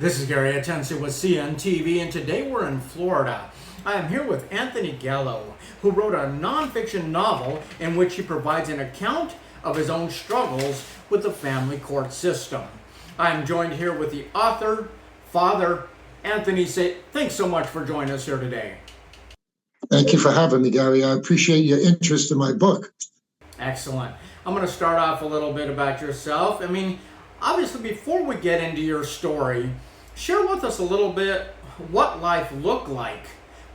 This is Gary Atencio with CNTV, and today we're in Florida. I am here with Anthony Gallo, who wrote a nonfiction novel in which he provides an account of his own struggles with the family court system. I am joined here with the author, father, Anthony. Thanks so much for joining us here today. Thank you for having me, Gary. I appreciate your interest in my book. Excellent. I'm going to start off a little bit about yourself. Obviously, before we get into your story, share with us a little bit what life looked like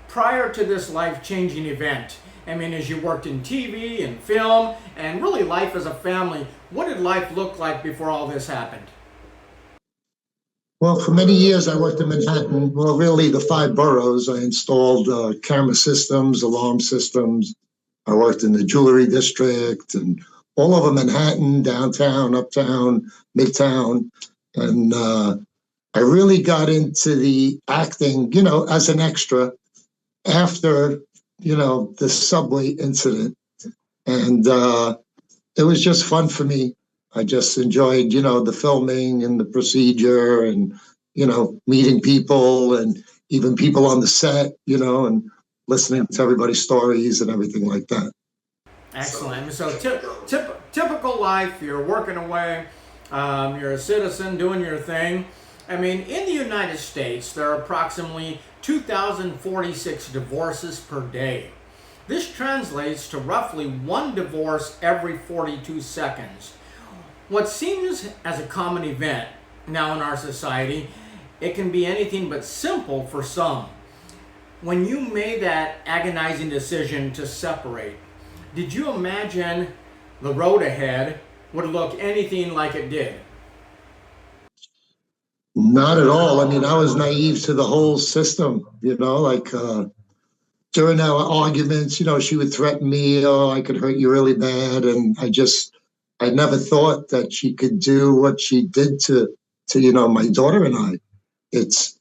prior to this life-changing event. As you worked in TV and film and really life as a family, what did life look like before all this happened? Well, for many years I worked in Manhattan. Well, really the 5 boroughs. I installed camera systems, alarm systems. I worked in the jewelry district and all over Manhattan, downtown, uptown, midtown. And I really got into the acting, as an extra after, the subway incident. And it was just fun for me. I just enjoyed, the filming and the procedure and, meeting people and even people on the set, and listening to everybody's stories and everything like that. Excellent. So typical life, you're working away, you're a citizen doing your thing. In the United States, there are approximately 2,046 divorces per day. This translates to roughly 1 divorce every 42 seconds. What seems as a common event now in our society, it can be anything but simple for some. When you made that agonizing decision to separate, did you imagine the road ahead would look anything like it did? Not at all. I was naive to the whole system, during our arguments, she would threaten me, oh, I could hurt you really bad. And I never thought that she could do what she did to my daughter and I. It's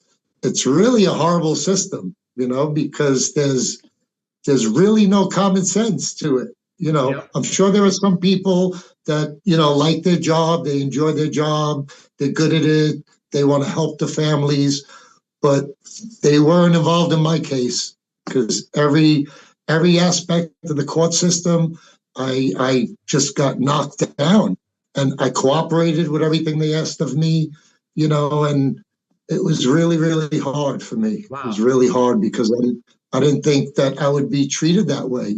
really a horrible system, because there's really no common sense to it. Yeah. I'm sure there are some people that, like their job, they enjoy their job, they're good at it, they want to help the families, but they weren't involved in my case because every aspect of the court system, I just got knocked down, and I cooperated with everything they asked of me, and it was really, really hard for me. Wow. It was really hard because I didn't think that I would be treated that way.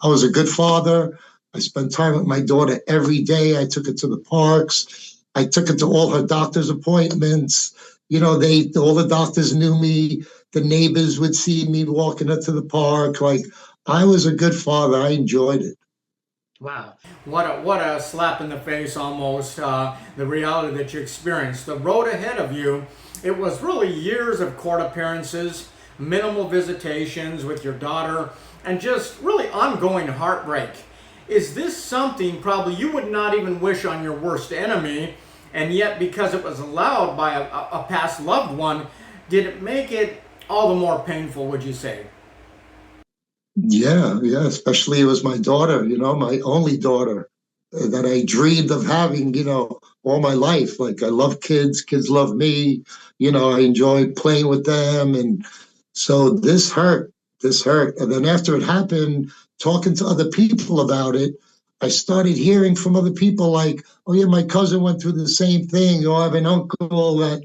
I was a good father. I spent time with my daughter every day. I took her to the parks. I took her to all her doctor's appointments. All the doctors knew me. The neighbors would see me walking her to the park. I was a good father. I enjoyed it. Wow. What a slap in the face almost, the reality that you experienced. The road ahead of you, it was really years of court appearances, minimal visitations with your daughter, and just really ongoing heartbreak. Is this something probably you would not even wish on your worst enemy, and yet because it was allowed by a past loved one, did it make it all the more painful, would you say? Yeah, especially it was my daughter, my only daughter that I dreamed of having, all my life. I love kids love me, I enjoy playing with them. And so this hurt. And then after it happened, talking to other people about it, I started hearing from other people like, oh yeah, my cousin went through the same thing, or I have an uncle that,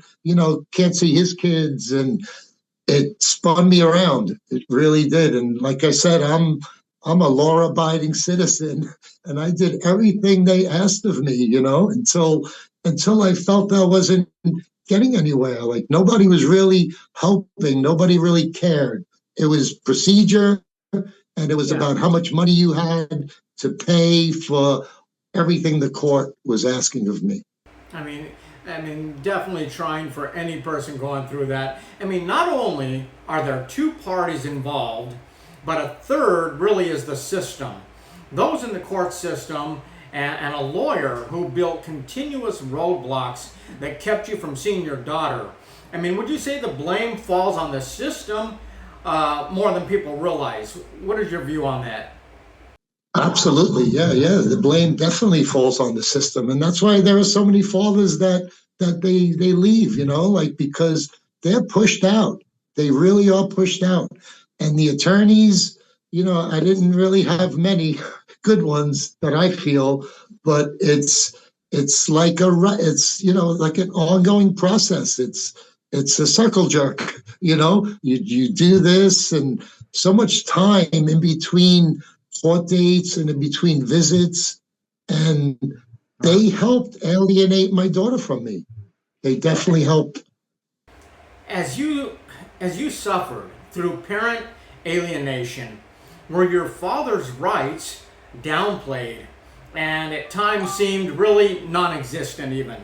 can't see his kids. And it spun me around. It really did. And like I said, I'm a law-abiding citizen, and I did everything they asked of me, until I felt I wasn't getting anywhere. Nobody was really helping. Nobody really cared. It was procedure, and it was about how much money you had to pay for everything the court was asking of me. Definitely trying for any person going through that. Not only are there 2 parties involved, but a third really is the system. Those in the court system and a lawyer who built continuous roadblocks that kept you from seeing your daughter. Would you say the blame falls on the system more than people realize? What is your view on that? Absolutely. Yeah. The blame definitely falls on the system. And that's why there are so many fathers that that they leave, like because they're pushed out. They really are pushed out. And the attorneys, I didn't really have many good ones that I feel, but it's like like an ongoing process. It's a circle jerk, you do this, and so much time in between court dates and in between visits, and they helped alienate my daughter from me. They definitely helped. As you suffered through parent alienation, were your father's rights downplayed and at times seemed really non-existent even?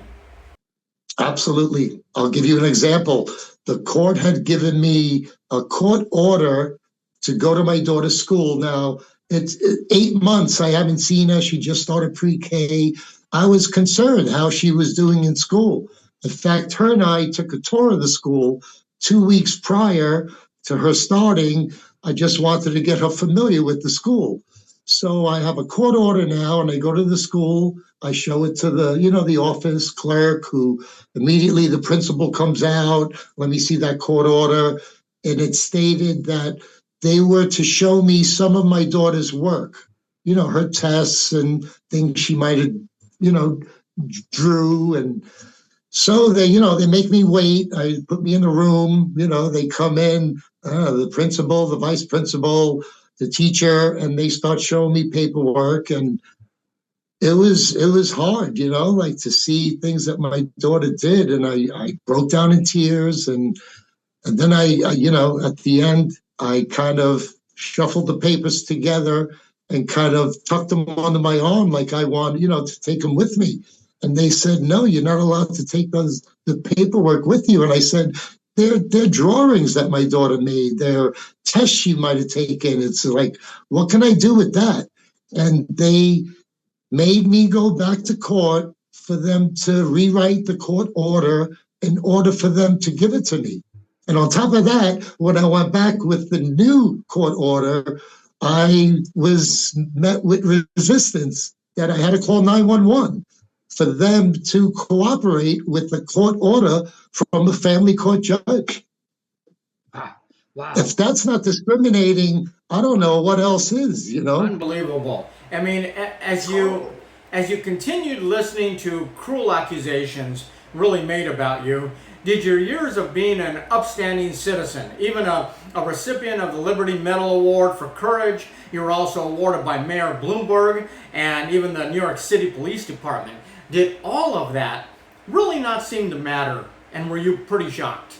Absolutely. I'll give you an example. The court had given me a court order to go to my daughter's school. Now, it's 8 months. I haven't seen her. She just started pre-K. I was concerned how she was doing in school. In fact, her and I took a tour of the school 2 weeks prior to her starting. I just wanted to get her familiar with the school. So I have a court order now, and I go to the school. I show it to the office clerk, who immediately the principal comes out. Let me see that court order. And it stated that they were to show me some of my daughter's work, her tests and things she might have, drew. And so they make me wait. I put me in a room, they come in, the principal, the vice principal, the teacher, and they start showing me paperwork. And it was hard, like to see things that my daughter did. And I broke down in tears. And then I at the end, I kind of shuffled the papers together and kind of tucked them onto my arm, like I want, to take them with me. And they said, no, you're not allowed to take the paperwork with you. And I said, they're drawings that my daughter made. They're tests she might have taken. It's like, what can I do with that? And they made me go back to court for them to rewrite the court order in order for them to give it to me. And on top of that, when I went back with the new court order, I was met with resistance that I had to call 911 for them to cooperate with the court order from a family court judge. Wow. If that's not discriminating, I don't know what else is, Unbelievable. I mean, as you continued listening to cruel accusations really made about you, did your years of being an upstanding citizen, even a recipient of the Liberty Medal Award for Courage, you were also awarded by Mayor Bloomberg and even the New York City Police Department, did all of that really not seem to matter? And were you pretty shocked?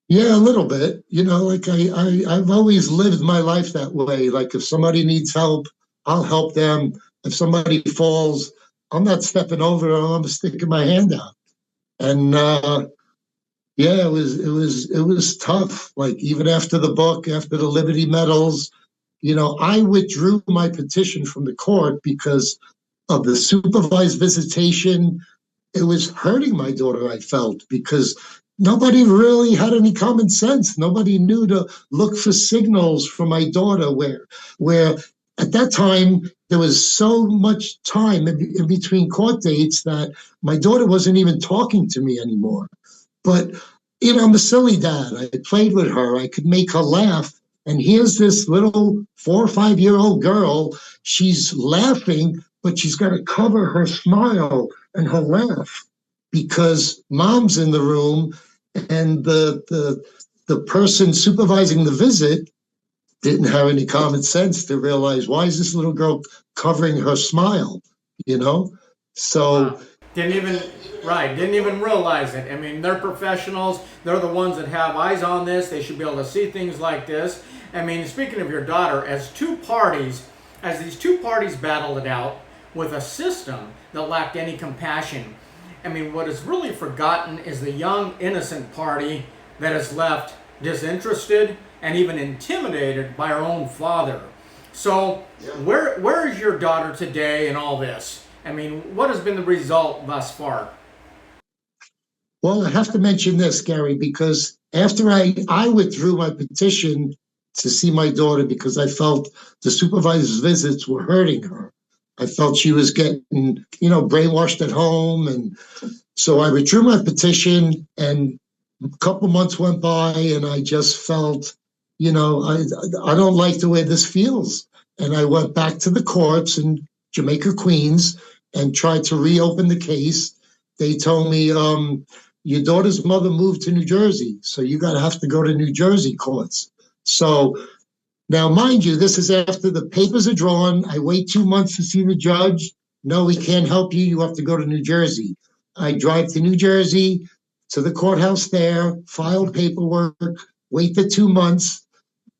Yeah, a little bit. Like I've always lived my life that way. Like if somebody needs help, I'll help them. If somebody falls, I'm not stepping over. I'm sticking my hand out. And yeah, it was tough. Like even after the book, after the Liberty Medals, I withdrew my petition from the court because of the supervised visitation. It was hurting my daughter, I felt, because nobody really had any common sense. Nobody knew to look for signals from my daughter where at that time there was so much time in between court dates that my daughter wasn't even talking to me anymore. But, I'm a silly dad. I played with her. I could make her laugh. And here's this little 4 or 5 year old girl. She's laughing, but she's got to cover her smile and her laugh because mom's in the room, and the person supervising the visit didn't have any common sense to realize, why is this little girl covering her smile? So wow. Didn't even realize it. I mean, they're professionals. They're the ones that have eyes on this. They should be able to see things like this. I mean, speaking of your daughter, as these two parties battled it out with a system that lacked any compassion, I mean, what is really forgotten is the young, innocent party that is left disinterested and even intimidated by her own father. So, where is your daughter today in all this? I mean, what has been the result thus far? Well, I have to mention this, Gary, because after I withdrew my petition to see my daughter because I felt the supervisor's visits were hurting her, I felt she was getting, brainwashed at home. And so I withdrew my petition, and a couple months went by, and I just felt, I don't like the way this feels. And I went back to the courts in Jamaica, Queens, and tried to reopen the case. They told me, your daughter's mother moved to New Jersey, so you have to go to New Jersey courts. So now, mind you, this is after the papers are drawn. I wait 2 months to see the judge. No, we can't help you. You have to go to New Jersey. I drive to New Jersey, to the courthouse there, file paperwork, wait the 2 months,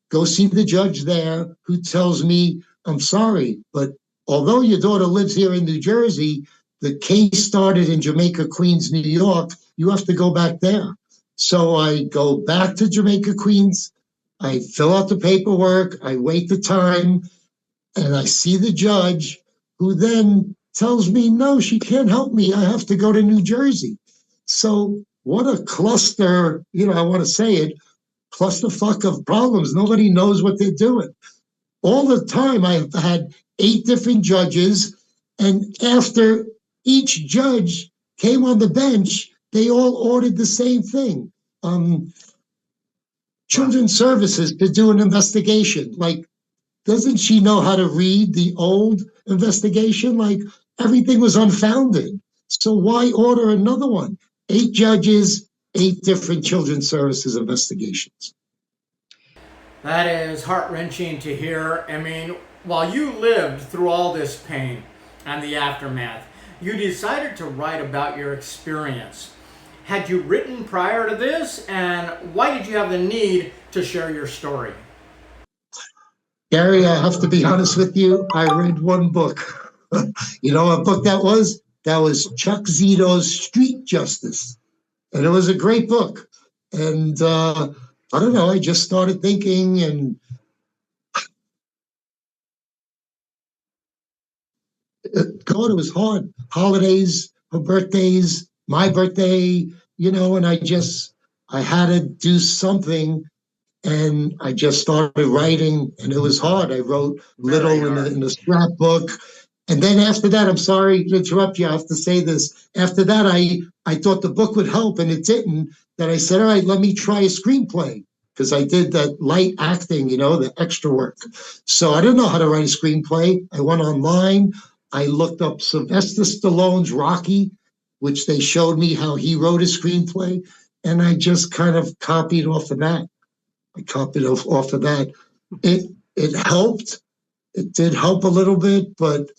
go see the judge there, who tells me, I'm sorry, but although your daughter lives here in New Jersey, the case started in Jamaica, Queens, New York. You have to go back there. So I go back to Jamaica, Queens. I fill out the paperwork. I wait the time, and I see the judge, who then tells me, no, she can't help me. I have to go to New Jersey. So what a cluster, I want to say it, clusterfuck of problems. Nobody knows what they're doing. All the time, I've had 8 different judges, and after each judge came on the bench, they all ordered the same thing. Children's Services to do an investigation. Like, doesn't she know how to read the old investigation? Like, everything was unfounded. So why order another one? 8 judges, 8 different Children's Services investigations. That is heart-wrenching to hear. I mean, while you lived through all this pain and the aftermath, you decided to write about your experience. Had you written prior to this, and why did you have the need to share your story? Gary, I have to be honest with you. I read one book. You know what book that was? That was Chuck Zito's Street Justice. And it was a great book. And I don't know, I just started thinking, and God, it was hard. Holidays, her birthdays, my birthday, and I had to do something, and I just started writing, and it was hard. I wrote little in a scrapbook. And then after that, I'm sorry to interrupt you, I have to say this. After that, I thought the book would help, and it didn't. Then I said, all right, let me try a screenplay, because I did that light acting, the extra work. So I didn't know how to write a screenplay. I went online. I looked up Sylvester Stallone's Rocky, which they showed me how he wrote a screenplay, and I just kind of copied off of that. It helped. It did help a little bit, but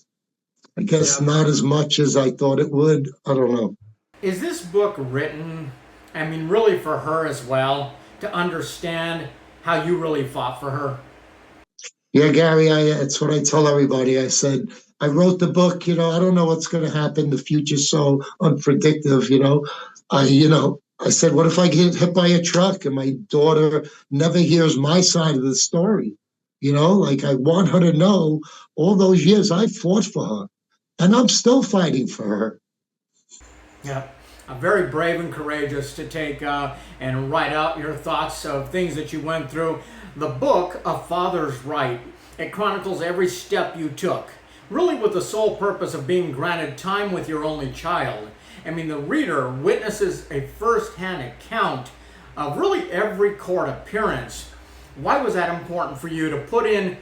I guess not as much as I thought it would. I don't know. Is this book written, really for her as well, to understand how you really fought for her? Yeah, Gary, it's what I tell everybody. I said, I wrote the book, I don't know what's going to happen. The future's so unpredictable, I said, what if I get hit by a truck and my daughter never hears my side of the story? I want her to know all those years I fought for her, and I'm still fighting for her. Yeah, very brave and courageous to take and write out your thoughts of things that you went through. The book, A Father's Right, it chronicles every step you took, really with the sole purpose of being granted time with your only child. The reader witnesses a first-hand account of really every court appearance. Why was that important for you to put in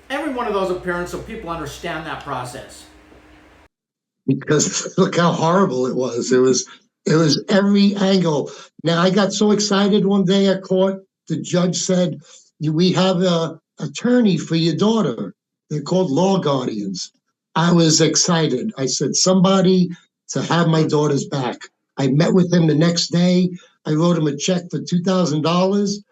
every one of those appearances so people understand that process? Because look how horrible it was. It was every angle. Now, I got so excited one day at court. The judge said, we have an attorney for your daughter. They're called law guardians. I was excited. I said, somebody to have my daughter's back. I met with him the next day. I wrote him a check for $2,000.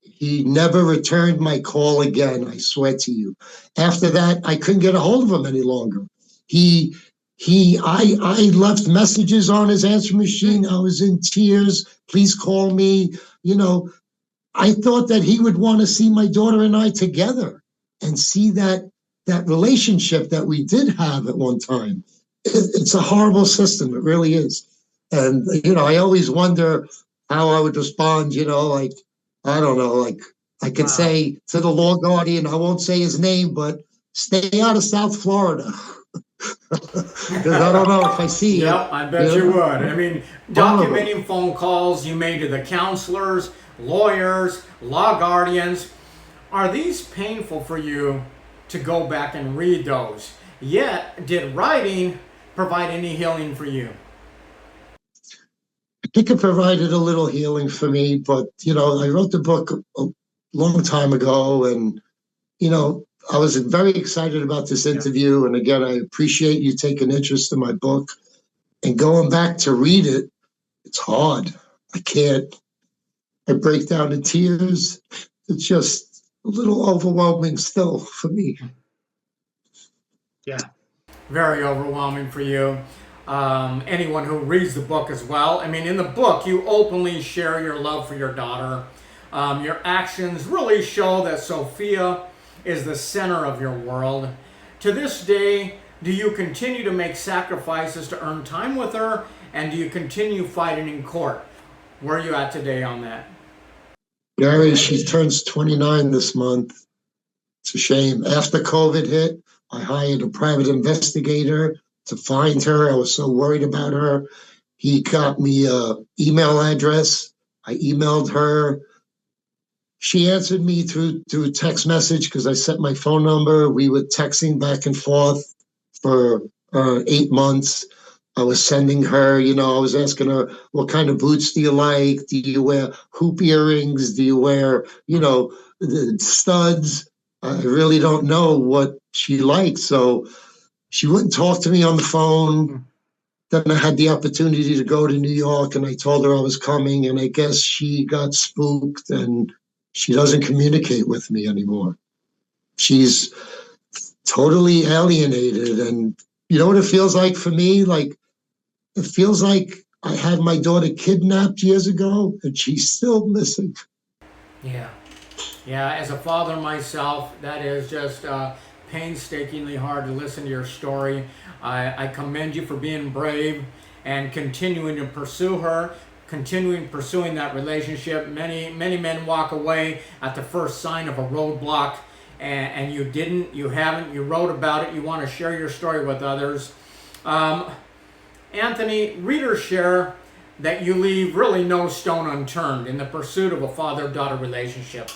He never returned my call again, I swear to you. After that, I couldn't get a hold of him any longer. I left messages on his answering machine. I was in tears. Please call me. I thought that he would want to see my daughter and I together and see that relationship that we did have at one time. It's a horrible system. It really is. And, I always wonder how I would respond, I don't know, I could say to the law guardian, I won't say his name, but stay out of South Florida. Because I don't know if I see it. Yep, I bet you would. I mean, Horrible. documenting phone calls you made to the counselors, lawyers, law guardians. Are these painful for you to go back and read those? Yet, did writing provide any healing for you? I think it provided a little healing for me, but I wrote the book a long time ago, and I was very excited about this interview. And again, I appreciate you taking interest in my book and going back to read it. It's hard. I can't. I break down in tears. It's just a little overwhelming still for me. Yeah. Very overwhelming for you. Anyone who reads the book as well. I mean, in the book, you openly share your love for your daughter. Your actions really show that Sophia is the center of your world. To this day, do you continue to make sacrifices to earn time with her? And do you continue fighting in court? Where are you at today on that? Gary, she turns 29 this month. It's a shame. After COVID hit, I hired a private investigator to find her. I was so worried about her. He got me an email address. I emailed her. She answered me through a text message because I set my phone number. We were texting back and forth for 8 months. I was sending her, I was asking her, what kind of boots do you like? Do you wear hoop earrings? Do you wear, the studs? I really don't know what she likes. So she wouldn't talk to me on the phone. Then I had the opportunity to go to New York, and I told her I was coming, and I guess she got spooked, and she doesn't communicate with me anymore. She's totally alienated. And you know what it feels like for me? Like, it feels like I had my daughter kidnapped years ago, and she's still missing. Yeah. Yeah, as a father myself, that is just painstakingly hard to listen to your story. I commend you for being brave and continuing to pursue her, pursuing that relationship. Many men walk away at the first sign of a roadblock, and you didn't, you haven't, you wrote about it, you want to share your story with others. Anthony, readers share that you leave really no stone unturned in the pursuit of a father-daughter relationship.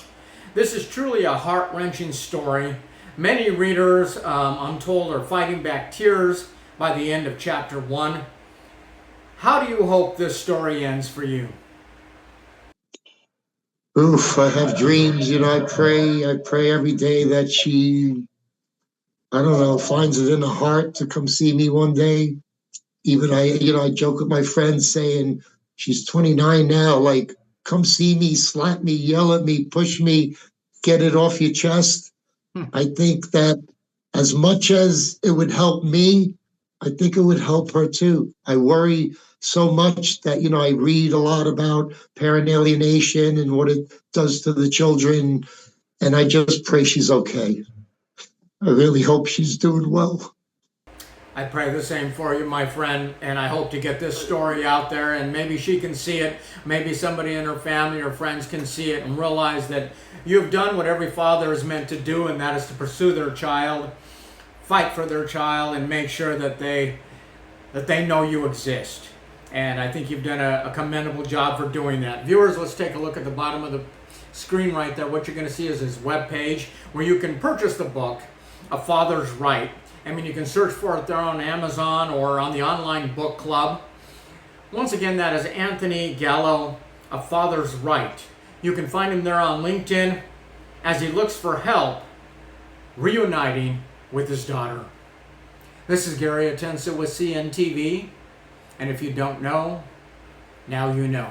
This is truly a heart-wrenching story. Many readers, I'm told, are fighting back tears by the end of chapter 1. How do you hope this story ends for you? Oof, I have dreams, I pray every day that she, I don't know, finds it in her heart to come see me one day. Even I joke with my friends saying she's 29 now, like, come see me, slap me, yell at me, push me, get it off your chest. I think that as much as it would help me, I think it would help her too. I worry so much that, I read a lot about parent alienation and what it does to the children. And I just pray she's okay. I really hope she's doing well. I pray the same for you, my friend, and I hope to get this story out there, and maybe she can see it. Maybe somebody in her family or friends can see it and realize that you've done what every father is meant to do, and that is to pursue their child, fight for their child, and make sure that they know you exist. And I think you've done a commendable job for doing that. Viewers, let's take a look at the bottom of the screen right there. What you're going to see is his webpage where you can purchase the book, A Father's Right. I mean, you can search for it there on Amazon or on the online book club. Once again, that is Anthony Gallo, A Father's Right. You can find him there on LinkedIn as he looks for help reuniting with his daughter. This is Gary Atencio with CNTV, and if you don't know, now you know.